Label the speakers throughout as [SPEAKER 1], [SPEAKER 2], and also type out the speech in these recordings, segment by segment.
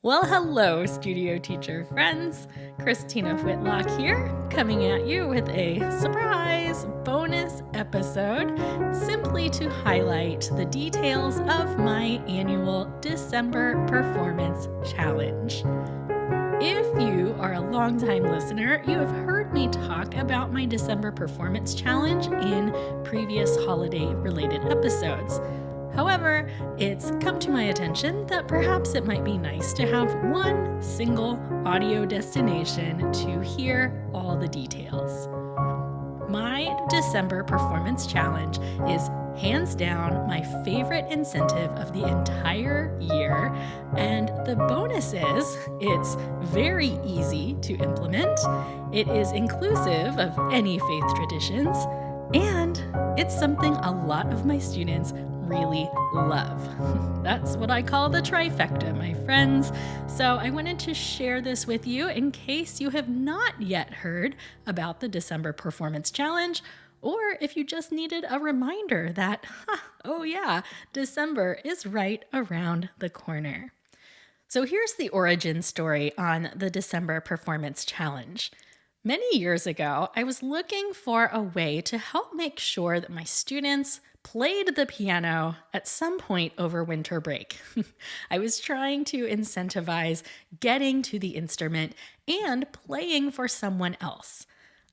[SPEAKER 1] Well, hello, studio teacher friends. Christina Whitlock here, coming at you with a surprise bonus episode simply to highlight the details of my annual December Performance Challenge. If you are a longtime listener, you have heard me talk about my December Performance Challenge in previous holiday-related episodes. However, it's come to my attention that perhaps it might be nice to have one single audio destination to hear all the details. My December Performance Challenge is hands down my favorite incentive of the entire year, and the bonus is it's very easy to implement, it is inclusive of any faith traditions, and it's something a lot of my students really love. That's what I call the trifecta, my friends. So I wanted to share this with you in case you have not yet heard about the December Performance Challenge, or if you just needed a reminder that, oh yeah, December is right around the corner. So here's the origin story on the December Performance Challenge. Many years ago, I was looking for a way to help make sure that my students played the piano at some point over winter break. I was trying to incentivize getting to the instrument and playing for someone else.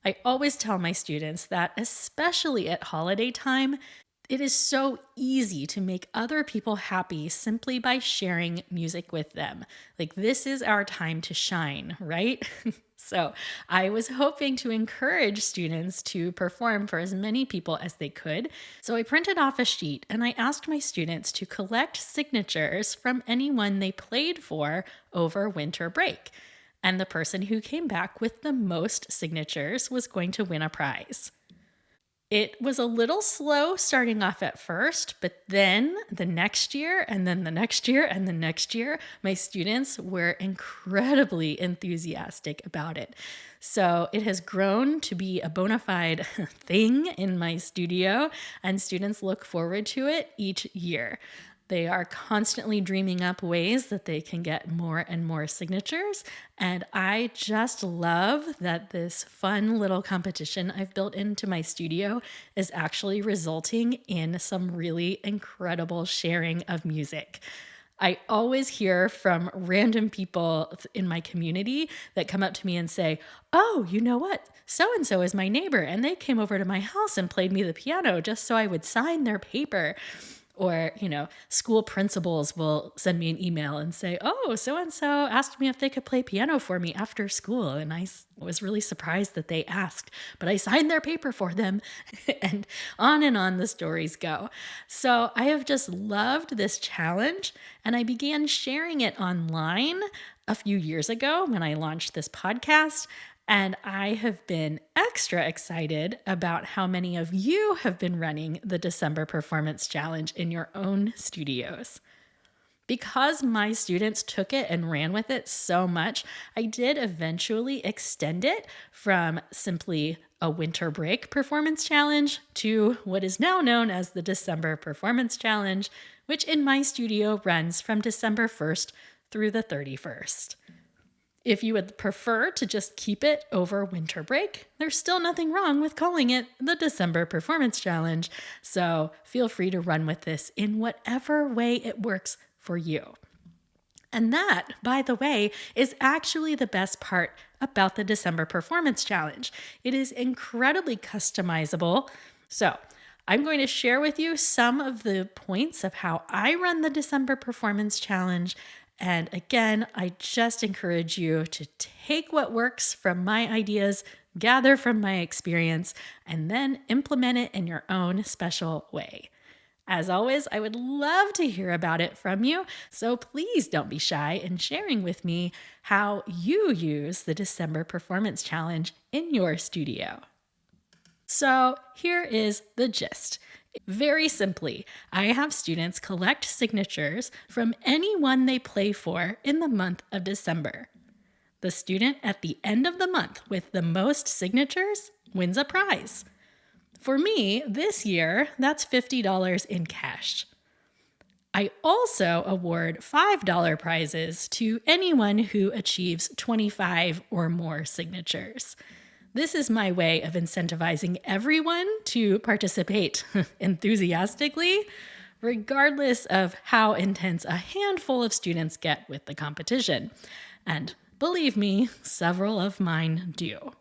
[SPEAKER 1] I always tell my students that, especially at holiday time, it is so easy to make other people happy simply by sharing music with them. Like, this is our time to shine, right? So I was hoping to encourage students to perform for as many people as they could. So I printed off a sheet and I asked my students to collect signatures from anyone they played for over winter break. And the person who came back with the most signatures was going to win a prize. It was a little slow starting off at first, but then the next year, and then the next year, and the next year, my students were incredibly enthusiastic about it. So it has grown to be a bona fide thing in my studio, and students look forward to it each year. They are constantly dreaming up ways that they can get more and more signatures. And I just love that this fun little competition I've built into my studio is actually resulting in some really incredible sharing of music. I always hear from random people in my community that come up to me and say, "Oh, you know what? So-and-so is my neighbor, and they came over to my house and played me the piano just so I would sign their paper." Or, school principals will send me an email and say, "Oh, so-and-so asked me if they could play piano for me after school." And I was really surprised that they asked, but I signed their paper for them. And on the stories go. So I have just loved this challenge, and I began sharing it online a few years ago when I launched this podcast. And I have been extra excited about how many of you have been running the December Performance Challenge in your own studios. Because my students took it and ran with it so much, I did eventually extend it from simply a winter break performance challenge to what is now known as the December Performance Challenge, which in my studio runs from December 1st through the 31st. If you would prefer to just keep it over winter break, there's still nothing wrong with calling it the December Performance Challenge, so feel free to run with this in whatever way it works for you. And that, by the way, is actually the best part about the December Performance Challenge. It is incredibly customizable. So I'm going to share with you some of the points of how I run the December Performance Challenge. And again, I just encourage you to take what works from my ideas, gather from my experience, and then implement it in your own special way. As always, I would love to hear about it from you, so please don't be shy in sharing with me how you use the December Performance Challenge in your studio. So here is the gist. Very simply, I have students collect signatures from anyone they play for in the month of December. The student at the end of the month with the most signatures wins a prize. For me, this year, that's $50 in cash. I also award $5 prizes to anyone who achieves 25 or more signatures. This is my way of incentivizing everyone to participate enthusiastically, regardless of how intense a handful of students get with the competition. And believe me, several of mine do.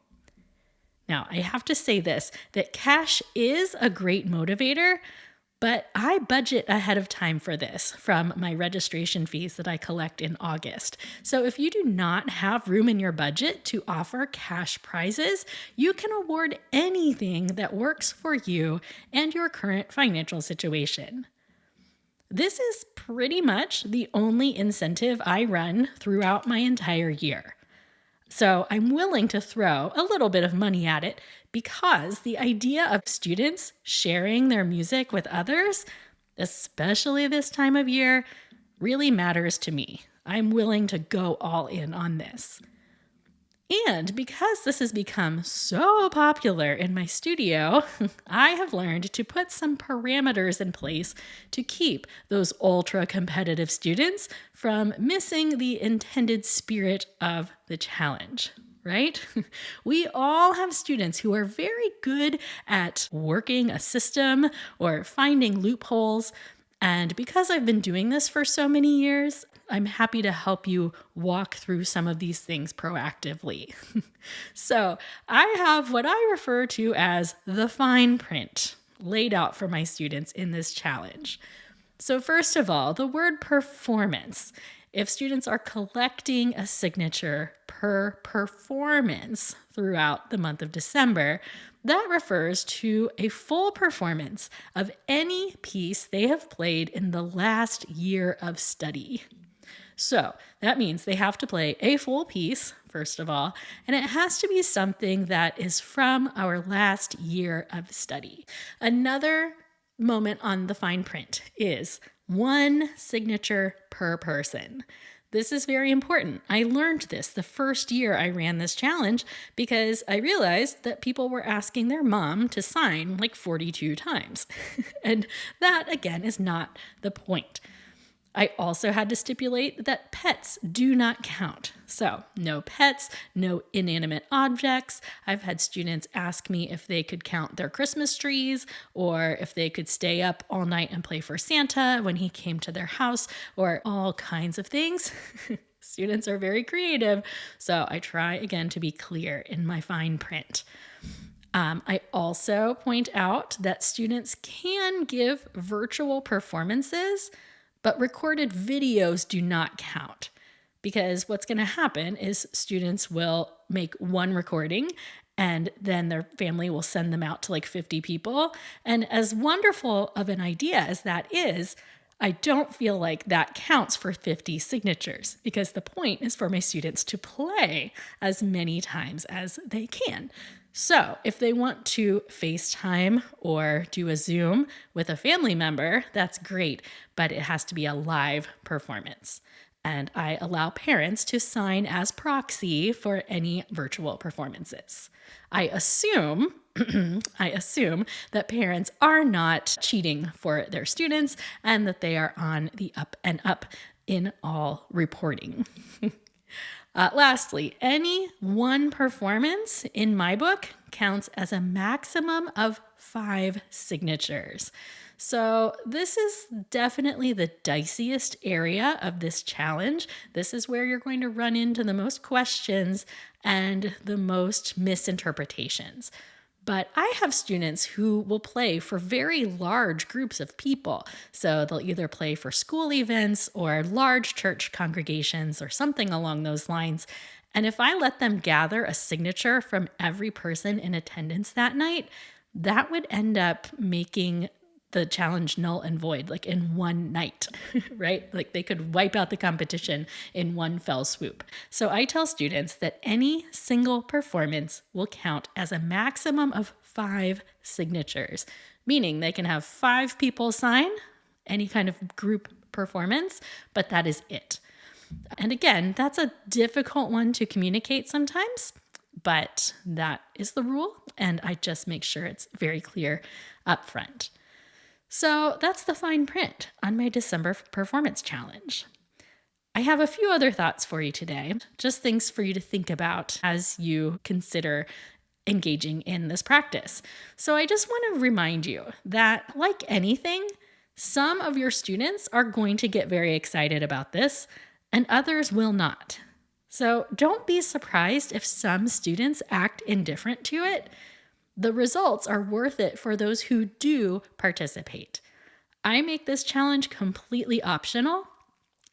[SPEAKER 1] Now, I have to say this, that cash is a great motivator, but I budget ahead of time for this from my registration fees that I collect in August. So if you do not have room in your budget to offer cash prizes, you can award anything that works for you and your current financial situation. This is pretty much the only incentive I run throughout my entire year. So I'm willing to throw a little bit of money at it because the idea of students sharing their music with others, especially this time of year, really matters to me. I'm willing to go all in on this. And because this has become so popular in my studio, I have learned to put some parameters in place to keep those ultra competitive students from missing the intended spirit of the challenge, right? We all have students who are very good at working a system or finding loopholes. And because I've been doing this for so many years, I'm happy to help you walk through some of these things proactively. So I have what I refer to as the fine print laid out for my students in this challenge. So first of all, the word performance. If students are collecting a signature per performance throughout the month of December, that refers to a full performance of any piece they have played in the last year of study. So that means they have to play a full piece, first of all, and it has to be something that is from our last year of study. Another moment on the fine print is one signature per person. This is very important. I learned this the first year I ran this challenge because I realized that people were asking their mom to sign like 42 times. And that, again, is not the point. I also had to stipulate that pets do not count. So no pets, no inanimate objects. I've had students ask me if they could count their Christmas trees or if they could stay up all night and play for Santa when he came to their house or all kinds of things. Students are very creative. So I try again to be clear in my fine print. I also point out that students can give virtual performances, but recorded videos do not count because what's going to happen is students will make one recording and then their family will send them out to like 50 people. And as wonderful of an idea as that is, I don't feel like that counts for 50 signatures because the point is for my students to play as many times as they can. So if they want to FaceTime or do a Zoom with a family member, that's great, but it has to be a live performance. And I allow parents to sign as proxy for any virtual performances. I assume that parents are not cheating for their students and that they are on the up and up in all reporting. Lastly, any one performance in my book counts as a maximum of 5 signatures. So this is definitely the diciest area of this challenge. This is where you're going to run into the most questions and the most misinterpretations. But I have students who will play for very large groups of people. So they'll either play for school events or large church congregations or something along those lines. And if I let them gather a signature from every person in attendance that night, that would end up making the challenge null and void, like in one night, right? Like they could wipe out the competition in one fell swoop. So I tell students that any single performance will count as a maximum of 5 signatures, meaning they can have 5 people sign any kind of group performance, but that is it. And again, that's a difficult one to communicate sometimes, but that is the rule. And I just make sure it's very clear up front. So that's the fine print on my December performance challenge. I have a few other thoughts for you today, just things for you to think about as you consider engaging in this practice. So I just want to remind you that, like anything, some of your students are going to get very excited about this and others will not. So don't be surprised if some students act indifferent to it. The results are worth it for those who do participate. I make this challenge completely optional.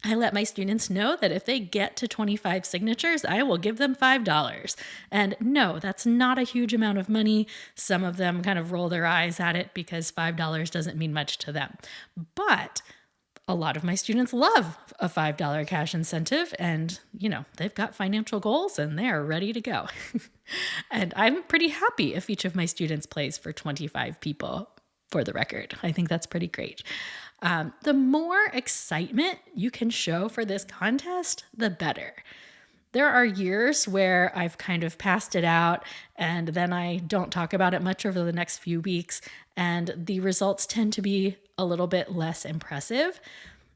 [SPEAKER 1] I let my students know that if they get to 25 signatures, I will give them $5. And no, that's not a huge amount of money. Some of them kind of roll their eyes at it because $5 doesn't mean much to them. But a lot of my students love a $5 cash incentive and, they've got financial goals and they're ready to go. And I'm pretty happy if each of my students plays for 25 people, for the record. I think that's pretty great. The more excitement you can show for this contest, the better. There are years where I've kind of passed it out and then I don't talk about it much over the next few weeks, and the results tend to be a little bit less impressive.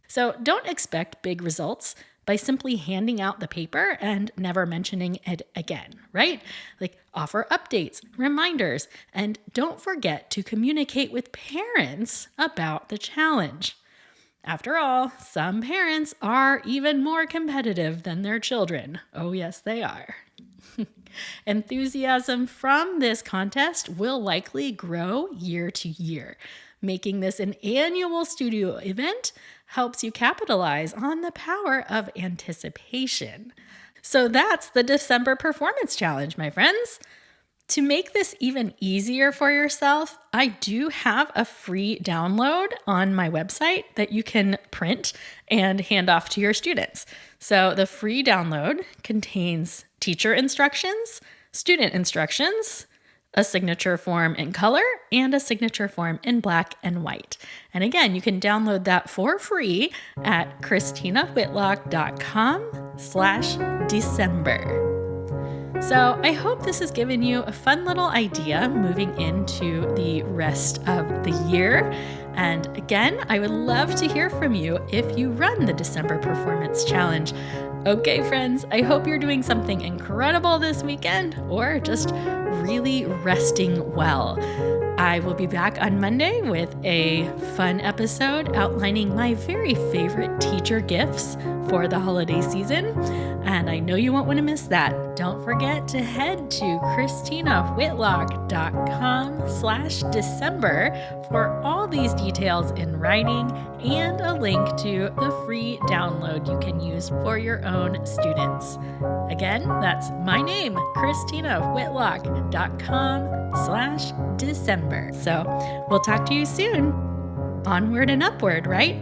[SPEAKER 1] So don't expect big results by simply handing out the paper and never mentioning it again, right? Like, offer updates, reminders, and don't forget to communicate with parents about the challenge. After all, some parents are even more competitive than their children. Oh, yes, they are. Enthusiasm from this contest will likely grow year to year. Making this an annual studio event helps you capitalize on the power of anticipation. So that's the December Performance Challenge, my friends. To make this even easier for yourself, I do have a free download on my website that you can print and hand off to your students. So the free download contains teacher instructions, student instructions, a signature form in color, and a signature form in black and white. And again, you can download that for free at christinawhitlock.com/December. So I hope this has given you a fun little idea moving into the rest of the year. And again, I would love to hear from you if you run the December Performance Challenge. Okay, friends, I hope you're doing something incredible this weekend or just really resting well. I will be back on Monday with a fun episode outlining my very favorite teacher gifts for the holiday season, and I know you won't want to miss that. Don't forget to head to christinawhitlock.com/December for all these details in writing and a link to the free download you can use for your own students. Again, that's my name, christinawhitlock.com/December. So we'll talk to you soon. Onward and upward, right?